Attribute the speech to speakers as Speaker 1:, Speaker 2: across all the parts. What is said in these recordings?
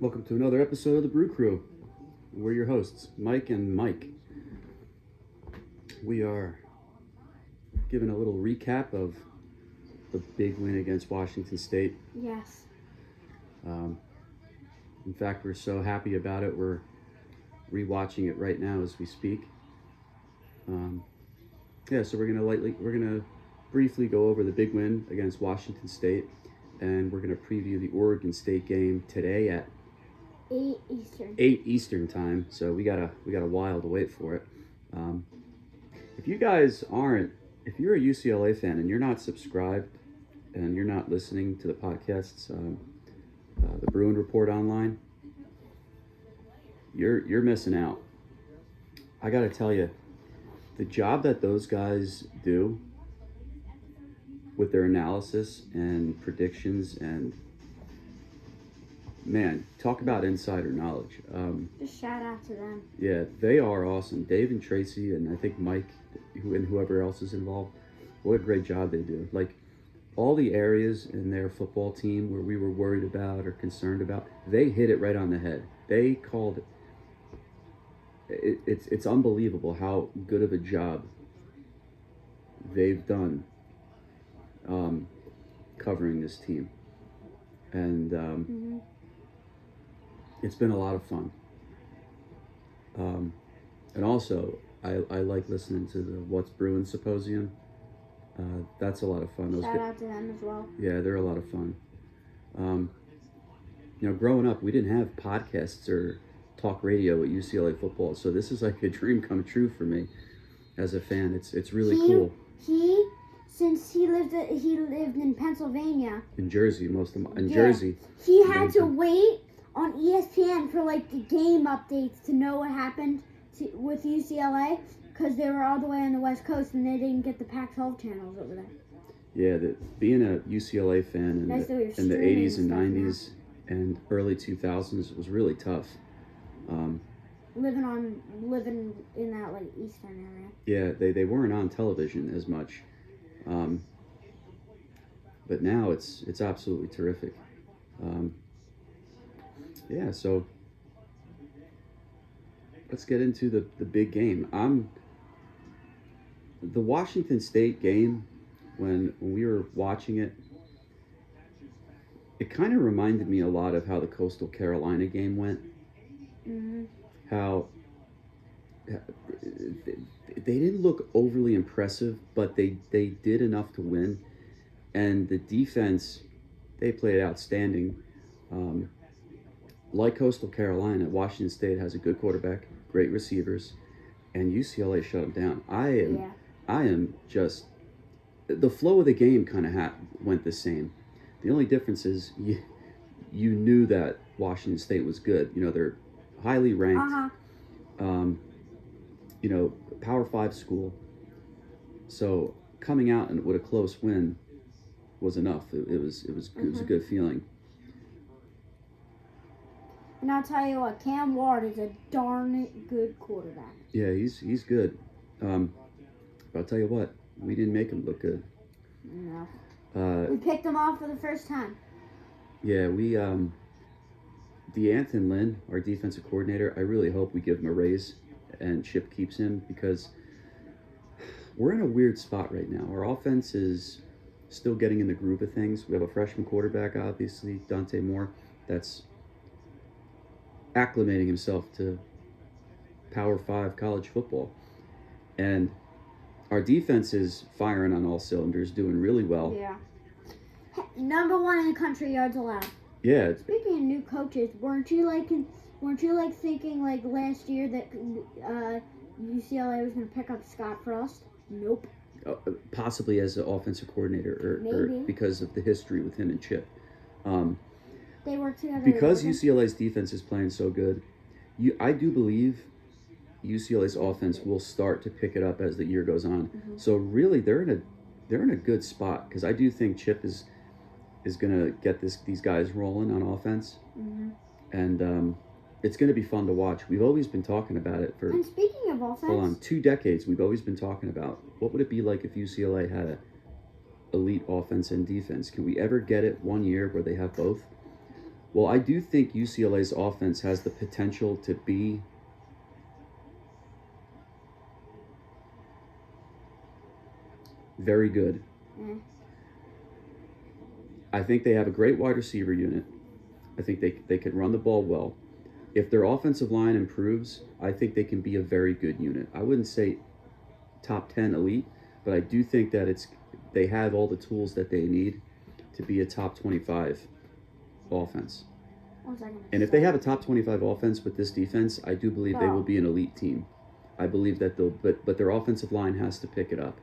Speaker 1: Welcome to another episode of the Brew Crew. We're your hosts, Mike and Mike. We are giving a little recap of the big win against Washington State.
Speaker 2: Yes.
Speaker 1: In fact, we're so happy about it, we're rewatching it right now as we speak. So we're gonna briefly go over the big win against Washington State, and we're gonna preview the Oregon State game today at
Speaker 2: 8 Eastern.
Speaker 1: 8 Eastern time, so we got a while to wait for it. If you guys if you're a UCLA fan and you're not subscribed and you're not listening to the podcasts, the Bruin Report online, you're missing out. I gotta tell you, the job that those guys do with their analysis and predictions and man, talk about insider knowledge.
Speaker 2: Just shout out to them.
Speaker 1: Yeah, they are awesome. Dave and Tracy, and I think Mike, and whoever else is involved. What a great job they do. Like, all the areas in their football team where we were worried about or concerned about, they hit it right on the head. They called it. It's unbelievable how good of a job they've done covering this team. And it's been a lot of fun. And also, I like listening to the What's Brewing Symposium. That's a lot of fun.
Speaker 2: Shout out to them as well.
Speaker 1: Yeah, they're a lot of fun. Growing up, we didn't have podcasts or talk radio at UCLA football, so this is like a dream come true for me as a fan. It's really cool.
Speaker 2: Since he lived in Pennsylvania.
Speaker 1: In Jersey, Jersey.
Speaker 2: He had to wait on ESPN for like the game updates to know what happened with UCLA, because they were all the way on the West Coast and they didn't get the Pac-12 channels over there.
Speaker 1: Yeah, being a UCLA fan in the 80s and 90s and early 2000s was really tough.
Speaker 2: Living in that like Eastern area.
Speaker 1: Yeah, they weren't on television as much, but now it's absolutely terrific. So let's get into the big game. The Washington State game, when we were watching it, it kind of reminded me a lot of how the Coastal Carolina game went.
Speaker 2: Mm-hmm.
Speaker 1: How they didn't look overly impressive, but they did enough to win. And the defense, they played outstanding. Like Coastal Carolina, Washington State has a good quarterback, great receivers, and UCLA shut them down. I am just, the flow of the game kind of went the same. The only difference is you knew that Washington State was good. They're highly ranked, Power 5 school. So coming out and with a close win was enough. It was a good feeling.
Speaker 2: And I'll tell you what, Cam Ward is a darn good quarterback.
Speaker 1: Yeah, he's good. But I'll tell you what, we didn't make him look good.
Speaker 2: No. We picked him off for the first time.
Speaker 1: Yeah, we DeAnthony Lynn, our defensive coordinator, I really hope we give him a raise and Chip keeps him, because we're in a weird spot right now. Our offense is still getting in the groove of things. We have a freshman quarterback, obviously, Dante Moore, that's acclimating himself to Power 5 college football. And our defense is firing on all cylinders, doing really well.
Speaker 2: Yeah. Number 1 in the country yards allowed.
Speaker 1: Yeah.
Speaker 2: Speaking of new coaches, weren't you thinking like last year that UCLA was going to pick up Scott Frost? Nope.
Speaker 1: Possibly as an offensive coordinator, or because of the history with him and Chip.
Speaker 2: They work together.
Speaker 1: Because UCLA's defense is playing so good, I do believe UCLA's offense will start to pick it up as the year goes on.
Speaker 2: Mm-hmm.
Speaker 1: So really, they're in a good spot, because I do think Chip is gonna get these guys rolling on offense, and it's gonna be fun to watch. We've always been talking about it for.
Speaker 2: And speaking of offense,
Speaker 1: hold on, 2 decades. We've always been talking about what would it be like if UCLA had a elite offense and defense. Can we ever get it one year where they have both? Well, I do think UCLA's offense has the potential to be very good.
Speaker 2: Mm.
Speaker 1: I think they have a great wide receiver unit. I think they can run the ball well. If their offensive line improves, I think they can be a very good unit. I wouldn't say top 10 elite, but I do think that they have all the tools that they need to be a top 25 offense. And if they have a top 25 offense with this defense, I do believe they will be an elite team. I believe that but their offensive line has to pick it up.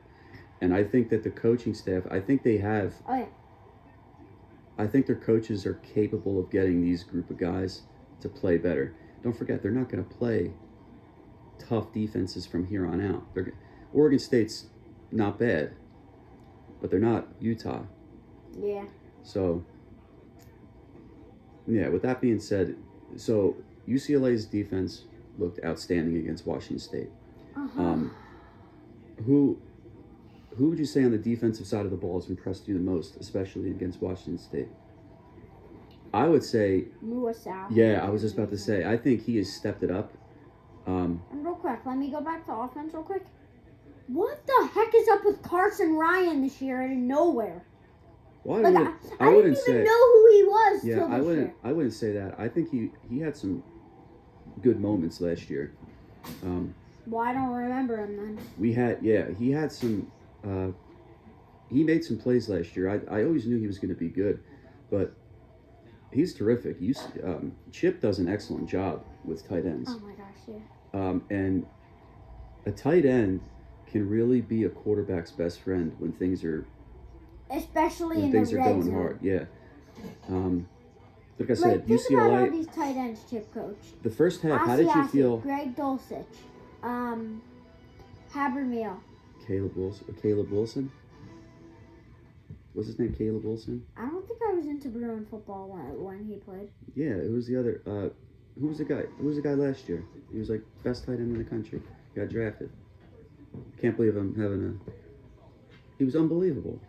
Speaker 1: And I think that the coaching staff, I think they have.
Speaker 2: Oh, yeah.
Speaker 1: I think their coaches are capable of getting these group of guys to play better. Don't forget, they're not going to play tough defenses from here on out. Oregon State's not bad, but they're not Utah.
Speaker 2: Yeah.
Speaker 1: So, yeah, with that being said, so UCLA's defense looked outstanding against Washington State. Who would you say on the defensive side of the ball has impressed you the most, especially against Washington State? I would say
Speaker 2: Muasau.
Speaker 1: Yeah, I was just about to say, I think he has stepped it up.
Speaker 2: And real quick, let me go back to offense real quick. What the heck is up with Carson Ryan this year out of nowhere?
Speaker 1: Well,
Speaker 2: I
Speaker 1: wouldn't
Speaker 2: didn't
Speaker 1: say,
Speaker 2: even know who he was
Speaker 1: yeah,
Speaker 2: till this year.
Speaker 1: I wouldn't say that. I think he had some good moments last year.
Speaker 2: Well, I don't remember him then.
Speaker 1: He had some. He made some plays last year. I always knew he was going to be good, but he's terrific. Chip does an excellent job with tight ends.
Speaker 2: Oh my gosh, yeah.
Speaker 1: And a tight end can really be a quarterback's best friend when things are
Speaker 2: Especially
Speaker 1: when
Speaker 2: in
Speaker 1: things
Speaker 2: the
Speaker 1: are
Speaker 2: red
Speaker 1: going
Speaker 2: zone.
Speaker 1: hard. Yeah. Like I said,
Speaker 2: Think about all
Speaker 1: UCLA.
Speaker 2: these tight ends Chip coached.
Speaker 1: The first half, how did you feel?
Speaker 2: Greg Dulcich, Habermeal.
Speaker 1: Caleb Wilson. What's his name? Caleb Wilson.
Speaker 2: I don't think I was into Bruin football when he played.
Speaker 1: Yeah, it was the other. Who was the guy? Who was the guy last year? He was like best tight end in the country. Got drafted. Can't believe I'm having a. He was unbelievable.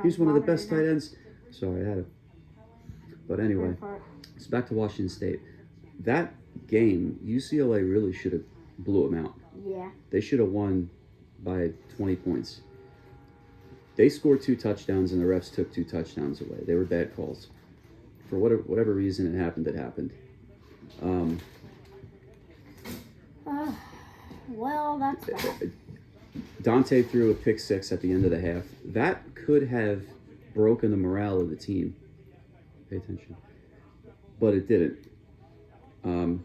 Speaker 1: He's one of the best tight ends. Sorry, I had it. But anyway, so back to Washington State. That game, UCLA really should have blew them out.
Speaker 2: Yeah.
Speaker 1: They should have won by 20 points. They scored 2 touchdowns, and the refs took 2 touchdowns away. They were bad calls. For whatever reason it happened, it happened.
Speaker 2: Well, that's bad.
Speaker 1: Dante threw a pick 6 at the end of the half. That could have broken the morale of the team. Pay attention. But it didn't. A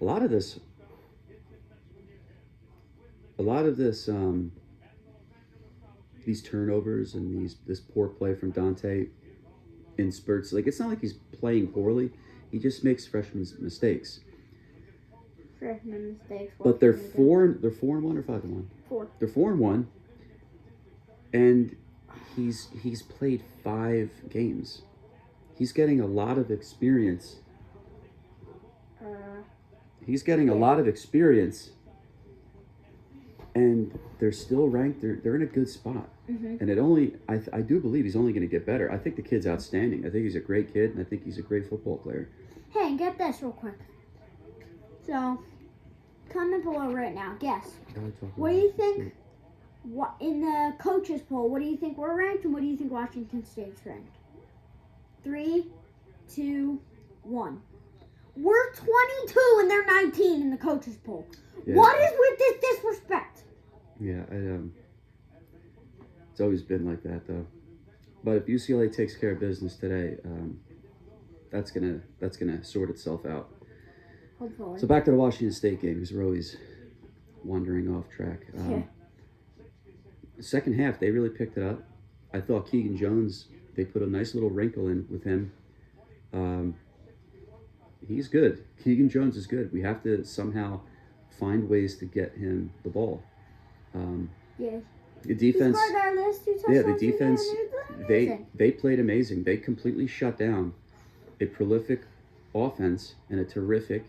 Speaker 1: lot of this, these turnovers and this poor play from Dante in spurts. Like, it's not like he's playing poorly. He just makes freshman mistakes.
Speaker 2: Freshman mistakes.
Speaker 1: But they're 4-1 or 5-1.
Speaker 2: 4.
Speaker 1: They're 4-1, and he's played 5 games. He's getting a lot of experience. A lot of experience, and they're still ranked. They're in a good spot, and I do believe he's only going to get better. I think the kid's outstanding. I think he's a great kid, and I think he's a great football player.
Speaker 2: Hey, and get this real quick. So, comment below right now. Guess. What do you think? What in the coaches poll? What do you think we're ranked, and what do you think Washington State's ranked? 3, 2, 1. We're 22 and they're 19 in the coaches poll. Yeah. What is with this disrespect?
Speaker 1: Yeah, it's always been like that though. But if UCLA takes care of business today, that's gonna sort itself out.
Speaker 2: Hopefully.
Speaker 1: So back to the Washington State game, because we're always wandering off track. Second half, they really picked it up. I thought Keegan Jones, they put a nice little wrinkle in with him. He's good. Keegan Jones is good. We have to somehow find ways to get him the ball.
Speaker 2: Yes.
Speaker 1: The defense.
Speaker 2: The
Speaker 1: defense. They played amazing. They completely shut down a prolific offense and a terrific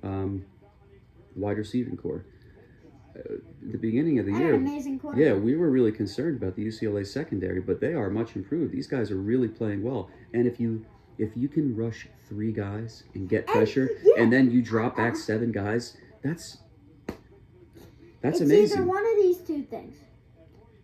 Speaker 1: wide receiving core. The beginning of the
Speaker 2: And
Speaker 1: year,
Speaker 2: an amazing quarterback.
Speaker 1: yeah, we were really concerned about the UCLA secondary, but they are much improved. These guys are really playing well. And if you can rush 3 guys and get pressure, and then you drop back 7 guys, that's
Speaker 2: it's
Speaker 1: amazing.
Speaker 2: Either one of these two things.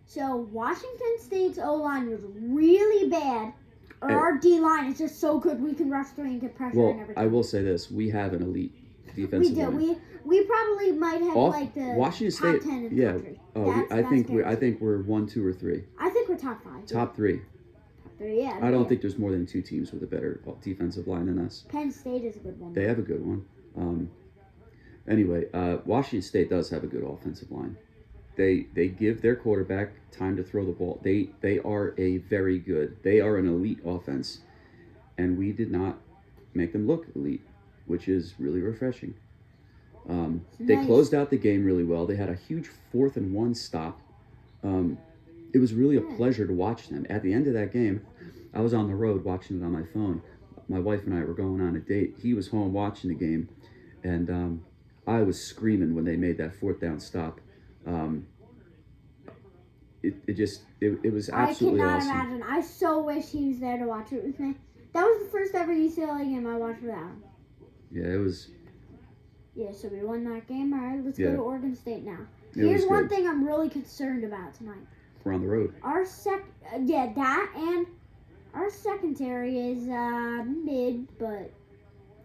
Speaker 2: So Washington State's O-line was really bad, or our D-line is just so good we can rush 3 and get pressure and everything.
Speaker 1: I will say this: we have an elite defensive line.
Speaker 2: We do. We probably might have like the
Speaker 1: Washington
Speaker 2: top
Speaker 1: State,
Speaker 2: 10 in the
Speaker 1: yeah.
Speaker 2: country.
Speaker 1: Oh, I think we're 1, 2, or 3.
Speaker 2: I think we're top 5.
Speaker 1: Top 3.
Speaker 2: Top 3, yeah.
Speaker 1: I don't think there's more than 2 teams with a better defensive line than us.
Speaker 2: Penn State is a good one.
Speaker 1: They have a good one. Anyway, Washington State does have a good offensive line. They give their quarterback time to throw the ball. They are they are an elite offense, and we did not make them look elite, which is really refreshing. They closed out the game really well. They had a huge 4th and 1 stop. It was really a pleasure to watch them. At the end of that game, I was on the road watching it on my phone. My wife and I were going on a date. He was home watching the game, and I was screaming when they made that 4th down stop. It was absolutely awesome.
Speaker 2: I cannot imagine. I so wish he was there to watch it with me. That was the first ever UCLA game I watched without him.
Speaker 1: Yeah, it was.
Speaker 2: Yeah, so we won that game. All right, let's go to Oregon State now.
Speaker 1: Here's
Speaker 2: one thing I'm really concerned about tonight.
Speaker 1: We're on the road.
Speaker 2: Our our secondary is mid, but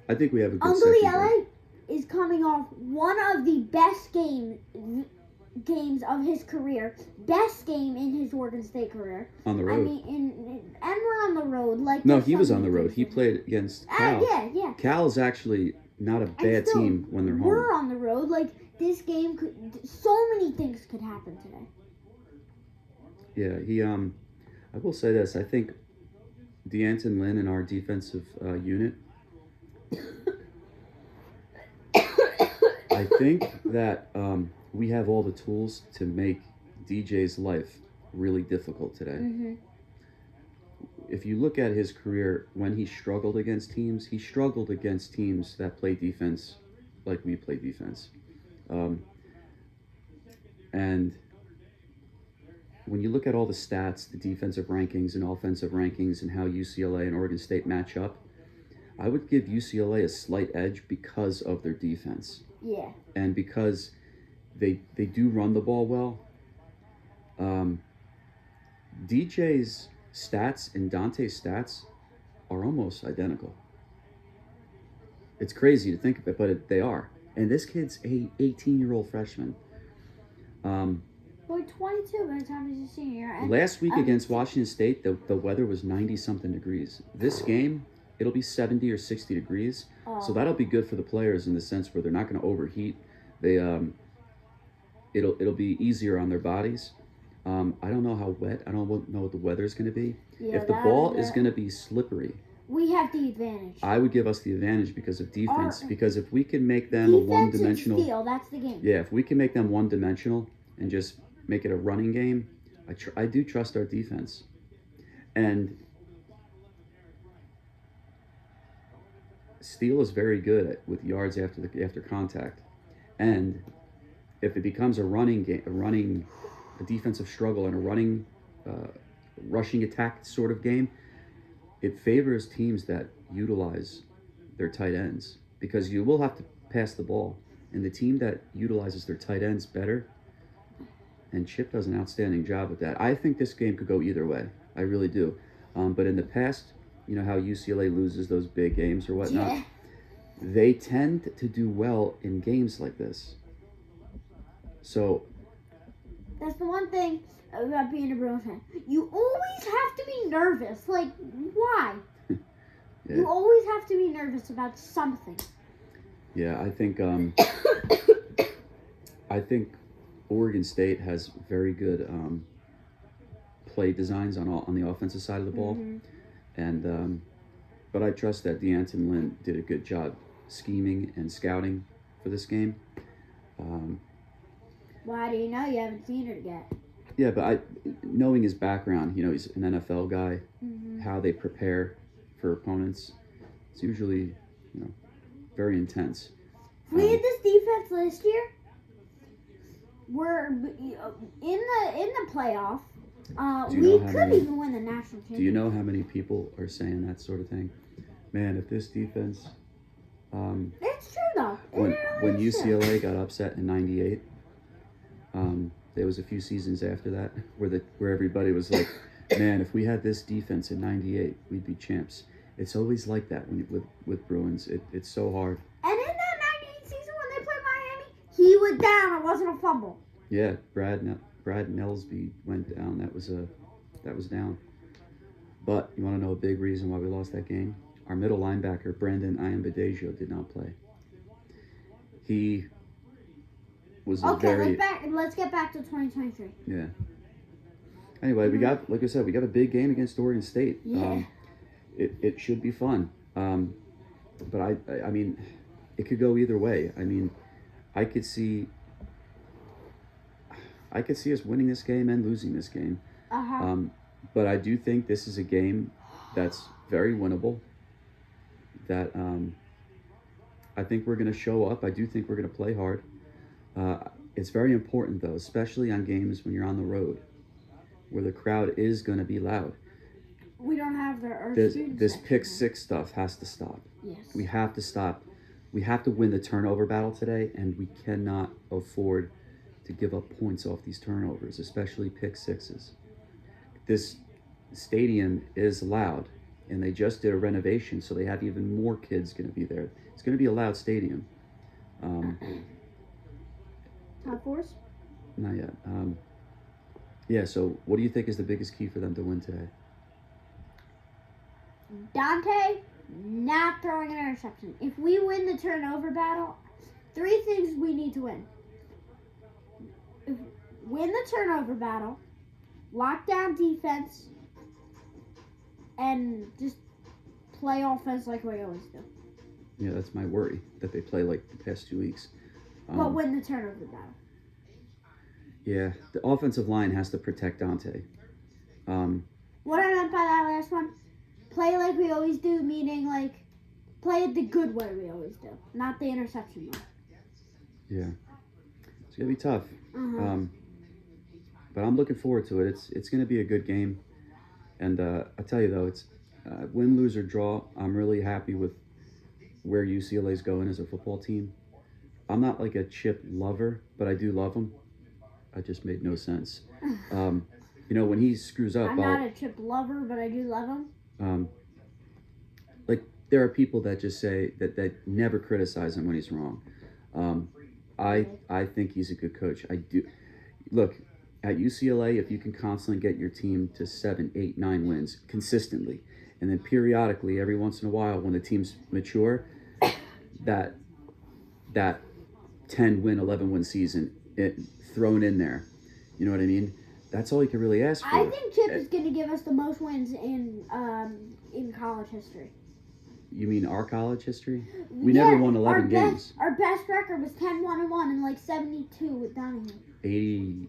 Speaker 1: I think we have a good
Speaker 2: Uncle
Speaker 1: secondary.
Speaker 2: is coming off one of the best games of his career. Best game in his Oregon State career.
Speaker 1: On the road.
Speaker 2: I mean, and we're on the road.
Speaker 1: No, he was on the road. He played against Cal.
Speaker 2: Yeah.
Speaker 1: Cal is actually not a bad team when they're home.
Speaker 2: We're on the road. Like, this game so many things could happen today.
Speaker 1: Yeah, I will say this. I think D'Anton Lynn and our defensive unit, I think that we have all the tools to make DJ's life really difficult today.
Speaker 2: Mm-hmm.
Speaker 1: If you look at his career, when he struggled against teams that play defense like we play defense. And when you look at all the stats, the defensive rankings and offensive rankings, and how UCLA and Oregon State match up, I would give UCLA a slight edge because of their defense.
Speaker 2: Yeah.
Speaker 1: And because they do run the ball well. DJ's stats and Dante's stats are almost identical. It's crazy to think of it, but they are. And this kid's a 18-year-old freshman.
Speaker 2: Boy, 22 by the time he's a senior.
Speaker 1: Last week against Washington State, the weather was 90-something degrees. This game, it'll be 70 or 60 degrees. So that'll be good for the players in the sense where they're not going to overheat. It'll be easier on their bodies. I don't know how wet. I don't know what the weather's going to be.
Speaker 2: Yeah,
Speaker 1: if the ball is going to be slippery,
Speaker 2: we have the advantage.
Speaker 1: I would give us the advantage because of defense. Because if we can make them a one-dimensional,
Speaker 2: steal, that's the game.
Speaker 1: Yeah, if we can make them one-dimensional and just make it a running game, I do trust our defense. And Steele is very good with yards after contact. And if it becomes a running game, a defensive struggle and a running, rushing attack sort of game, it favors teams that utilize their tight ends, because you will have to pass the ball. And the team that utilizes their tight ends better, and Chip does an outstanding job with that. I think this game could go either way. I really do. But in the past, you know how UCLA loses those big games or whatnot?
Speaker 2: Yeah.
Speaker 1: They tend to do well in games like this. So
Speaker 2: that's the one thing about being a Bruins fan. You always have to be nervous. Like, why?
Speaker 1: Yeah.
Speaker 2: You always have to be nervous about something.
Speaker 1: Yeah, I think Oregon State has very good play designs on the offensive side of the ball, and but I trust that D'Anton Lynn did a good job scheming and scouting for this game.
Speaker 2: Why do you know? You haven't seen it yet.
Speaker 1: Yeah, but knowing his background, he's an NFL guy. How they prepare for opponents, it's usually very intense.
Speaker 2: If we had this defense last year, we're in the playoff. We could even win the national championship.
Speaker 1: Do you know how many people are saying that sort of thing? Man, if this defense...
Speaker 2: it's true, though.
Speaker 1: When UCLA got upset in '98, there was a few seasons after that where everybody was like, man, if we had this defense in '98, we'd be champs. It's always like that with Bruins. It's so hard.
Speaker 2: And in that '98 season when they played Miami, he went down. It wasn't a fumble.
Speaker 1: Yeah, Brad Nelsby went down. That was down. But you want to know a big reason why we lost that game? Our middle linebacker, Brandon Iambadejo, did not play. He was
Speaker 2: let's get back to 2023.
Speaker 1: Yeah. Anyway, we got, like I said, we got a big game against Oregon State.
Speaker 2: Yeah.
Speaker 1: It should be fun. But I mean, it could go either way. I mean, I could see us winning this game and losing this game. But I do think this is a game that's very winnable. That I think we're going to show up. I do think we're going to play hard. It's very important, though, especially on games when you're on the road, where the crowd is going to be loud.
Speaker 2: We don't have
Speaker 1: this pick six stuff has to stop.
Speaker 2: Yes.
Speaker 1: We have to stop. We have to win the turnover battle today, and we cannot afford to give up points off these turnovers, especially pick sixes. This stadium is loud, and they just did a renovation, so they have even more kids going to be there. It's going to be a loud stadium.
Speaker 2: Top fours?
Speaker 1: Not yet. Yeah, so what do you think is the biggest key for them to win today?
Speaker 2: Dante not throwing an interception. If we win the turnover battle, 3 things we need to win. Win the turnover battle, lock down defense, and just play offense like we always do.
Speaker 1: Yeah, that's my worry, that they play like the past 2 weeks.
Speaker 2: But win the turnover battle.
Speaker 1: Yeah, the offensive line has to protect Dante.
Speaker 2: What I meant by that last one, play like we always do, meaning like play it the good way we always do, not the interception way.
Speaker 1: Yeah, it's gonna be tough. But I'm looking forward to it. It's gonna be a good game, and I tell you though, it's win, lose or draw. I'm really happy with where UCLA's going as a football team. I'm not like a Chip lover, but I do love him. I just made no sense. When he screws up,
Speaker 2: I'm not a Chip lover, but I do love him.
Speaker 1: Like there are people that just say that never criticize him when he's wrong. I think he's a good coach. I do. Look, at UCLA, if you can constantly get your team to 7, 8, 9 wins consistently, and then periodically, every once in a while, when the team's mature, that 10-win, 11-win season thrown in there, you know what I mean? That's all you can really ask for.
Speaker 2: I think Chip is going to give us the most wins in college history.
Speaker 1: You mean our college history? We never won 11 games.
Speaker 2: Our best record was 10-1-1 and like 72 with Donahue.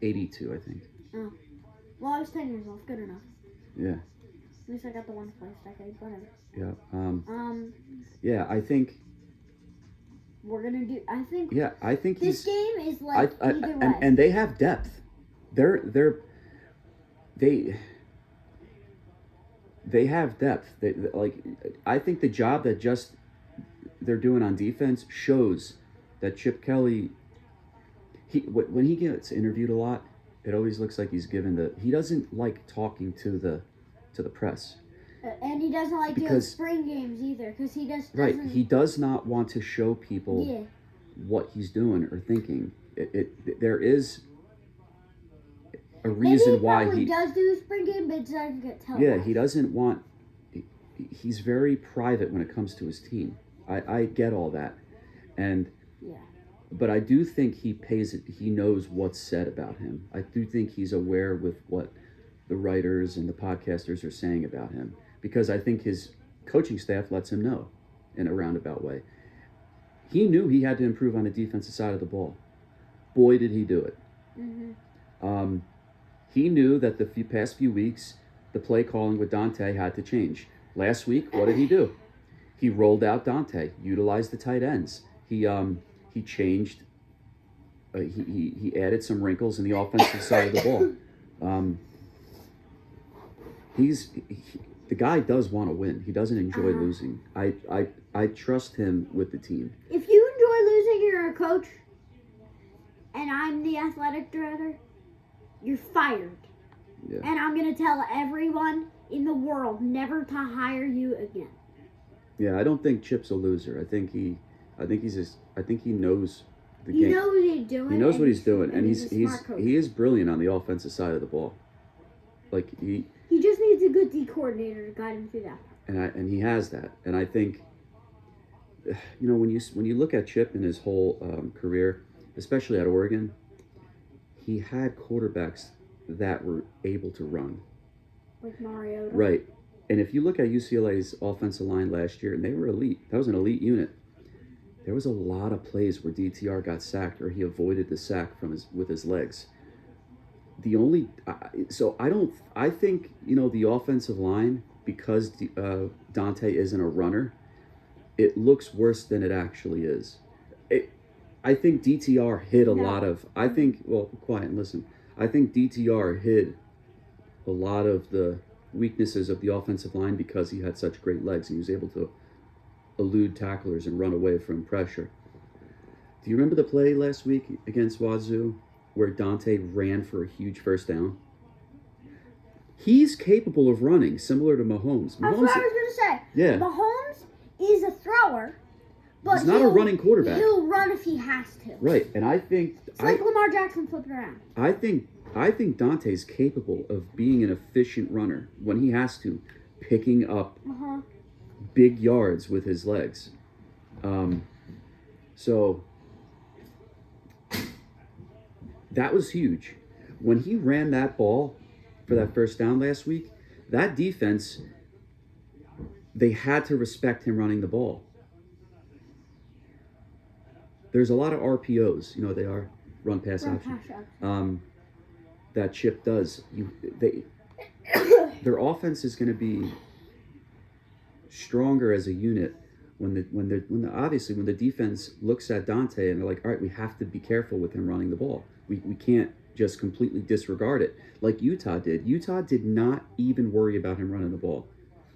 Speaker 1: 82, I think.
Speaker 2: Oh. Well, I was 10 years old. Good enough.
Speaker 1: Yeah.
Speaker 2: At least I got the one place decade. Whatever.
Speaker 1: Yeah. Yeah, I think...
Speaker 2: We're going to do... I think...
Speaker 1: Yeah, I think
Speaker 2: this game is like either way.
Speaker 1: And they have depth. They have depth. I think the job that they're doing on defense shows that Chip Kelly, when he gets interviewed a lot, it always looks like he's given he doesn't like talking to the press.
Speaker 2: And he doesn't like doing spring games either, because he just doesn't...
Speaker 1: Right, he does not want to show people what he's doing or thinking. There is a reason why he
Speaker 2: does do the spring game, but it doesn't get televised.
Speaker 1: Yeah, he doesn't want... He's very private when it comes to his team. I get all that. But I do think he knows what's said about him. I do think he's aware with what the writers and the podcasters are saying about him, because I think his coaching staff lets him know in a roundabout way. He knew he had to improve on the defensive side of the ball. Boy, did he do it. Mm-hmm. He knew that the past few weeks, the play calling with Dante had to change. Last week, what did he do? He rolled out Dante, utilized the tight ends. he changed. He added some wrinkles in the offensive side of the ball. The guy does want to win. He doesn't enjoy losing. I trust him with the team.
Speaker 2: If you enjoy losing, you're a coach, and I'm the athletic director, you're fired.
Speaker 1: Yeah.
Speaker 2: And I'm gonna tell everyone in the world never to hire you again.
Speaker 1: Yeah, I don't think Chip's a loser. I think he knows the
Speaker 2: He
Speaker 1: game.
Speaker 2: knows what he's doing.
Speaker 1: He knows what he's doing, and
Speaker 2: he's a smart coach.
Speaker 1: he is brilliant on the offensive side of the ball. Like
Speaker 2: He just needs a good D coordinator to guide him through that.
Speaker 1: and he has that. And I think, when you look at Chip in his whole career, especially at Oregon, he had quarterbacks that were able to run.
Speaker 2: Like Mariota.
Speaker 1: Right. And if you look at UCLA's offensive line last year, and they were elite. That was an elite unit. There was a lot of plays where DTR got sacked, or he avoided the sack with his legs. I think the offensive line, because Dante isn't a runner, it looks worse than it actually is. I think DTR hid a lot of. Quiet and listen. I think DTR hid a lot of the weaknesses of the offensive line because he had such great legs. He was able to elude tacklers and run away from pressure. Do you remember the play last week against Wazoo where Dante ran for a huge first down? He's capable of running, similar to Mahomes.
Speaker 2: That's what I was going to say.
Speaker 1: Yeah.
Speaker 2: Mahomes is a thrower, but
Speaker 1: he's not a running quarterback.
Speaker 2: He'll run if he has to.
Speaker 1: Right, and I think...
Speaker 2: It's like Lamar Jackson flipping around.
Speaker 1: I think Dante's capable of being an efficient runner when he has to, picking up big yards with his legs. So that was huge. When he ran that ball for that first down last week, that defense, they had to respect him running the ball. There's a lot of RPOs, they are run pass option. That Chip does. Their offense is going to be stronger as a unit when the defense looks at Dante and they're like, all right, we have to be careful with him running the ball. We can't just completely disregard it like Utah did. Utah did not even worry about him running the ball.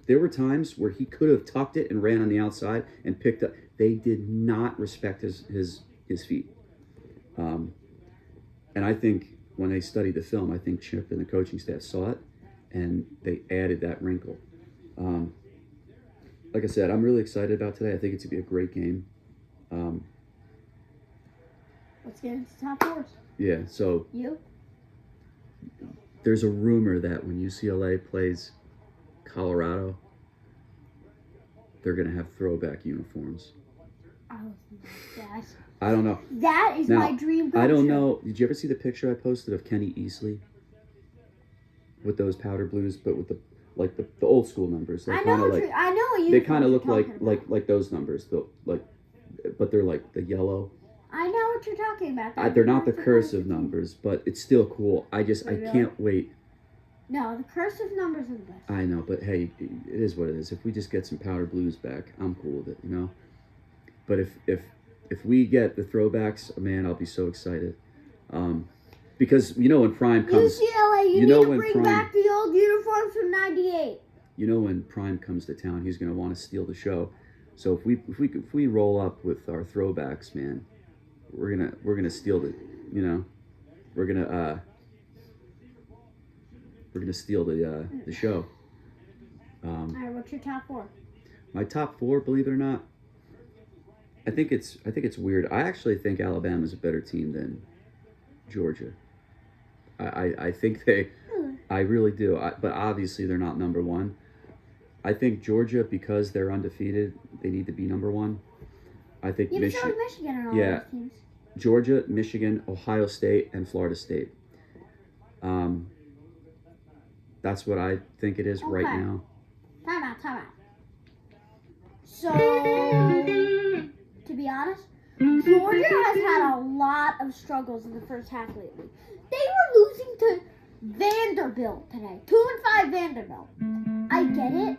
Speaker 1: There were times where he could have tucked it and ran on the outside and picked up. They did not respect his feet. And I think when they studied the film, I think Chip and the coaching staff saw it and they added that wrinkle. Like I said, I'm really excited about today. I think it's going to be a great game.
Speaker 2: Let's get into top fours.
Speaker 1: Yeah, so there's a rumor that when UCLA plays Colorado, they're going to have throwback uniforms. I don't know.
Speaker 2: That is my dream picture.
Speaker 1: I don't know. Did you ever see the picture I posted of Kenny Easley with those powder blues, but with the old school numbers?
Speaker 2: I know what you.
Speaker 1: They kind of look like those numbers, but they're like the yellow.
Speaker 2: I know what you're talking about.
Speaker 1: They're not the cursive numbers, but it's still cool. I can't wait.
Speaker 2: No, the cursive numbers are the best.
Speaker 1: I know, but hey, it is what it is. If we just get some powder blues back, I'm cool with it, But if we get the throwbacks, man, I'll be so excited. Because when Prime comes,
Speaker 2: UCLA, you need to bring back the old uniforms from '98.
Speaker 1: When Prime comes to town, he's gonna want to steal the show. So if we roll up with our throwbacks, man, we're gonna steal we're gonna steal the show.
Speaker 2: All right, what's your top four?
Speaker 1: My top four, believe it or not, I think it's weird. I actually think Alabama's a better team than Georgia. I think I really do. But obviously they're not number one. I think Georgia, because they're undefeated, they need to be number one. I think
Speaker 2: Michigan and all those teams.
Speaker 1: Georgia, Michigan, Ohio State, and Florida State. That's what I think it is right now.
Speaker 2: Time out. So, to be honest, Georgia has had a lot of struggles in the first half lately. They were losing to Vanderbilt today. 2-5 Vanderbilt. I get it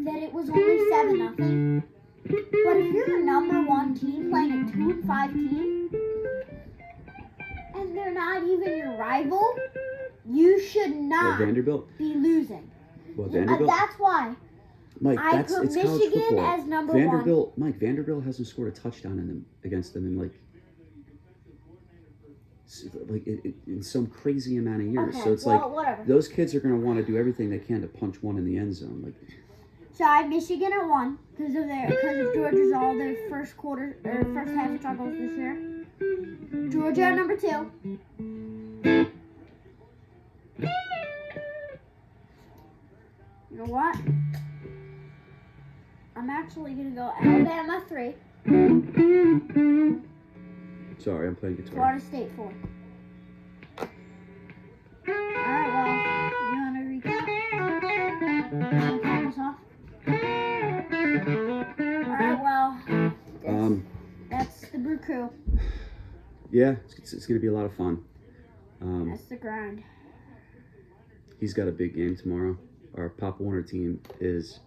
Speaker 2: that it was only 7-0. But if you're the number one 17 playing a 2-5 team, and they're not even your rival, you should
Speaker 1: Well,
Speaker 2: not
Speaker 1: Vanderbilt.
Speaker 2: be losing.
Speaker 1: Well, Vanderbilt.
Speaker 2: That's why
Speaker 1: Mike,
Speaker 2: I put
Speaker 1: it's college
Speaker 2: Michigan
Speaker 1: football.
Speaker 2: as number
Speaker 1: Vanderbilt, Mike, Vanderbilt hasn't scored a touchdown against them in in some crazy amount of years.
Speaker 2: Okay,
Speaker 1: So it's
Speaker 2: whatever.
Speaker 1: those kids are going to want to do everything they can to punch one in the end zone. Like,
Speaker 2: So I have Michigan at 1 because of Georgia's all their first half struggles this year. Georgia at number 2. You know what? I'm actually gonna go Alabama 3.
Speaker 1: sorry, I'm playing guitar.
Speaker 2: Florida State 4. Alright, well, you wanna recap? Wanna cap us off? Alright, well, that's the Brew Crew.
Speaker 1: Yeah, it's going to be a lot of fun.
Speaker 2: That's the grind.
Speaker 1: He's got a big game tomorrow. Our Pop Warner team is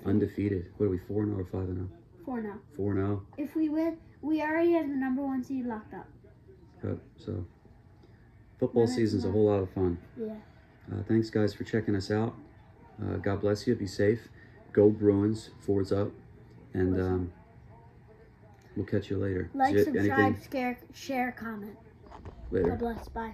Speaker 1: undefeated. What are we, 4-0 or 5-0?
Speaker 2: 4-0.
Speaker 1: 4-0.
Speaker 2: If we win, we already have the number 1 seed locked up.
Speaker 1: Good. So, football season's a whole lot of fun.
Speaker 2: Yeah.
Speaker 1: Thanks, guys, for checking us out. God bless you. Be safe. Go Bruins. Forwards up. And we'll catch you later.
Speaker 2: Like,
Speaker 1: Is it
Speaker 2: subscribe,
Speaker 1: anything?
Speaker 2: share, comment.
Speaker 1: Later.
Speaker 2: God bless. Bye.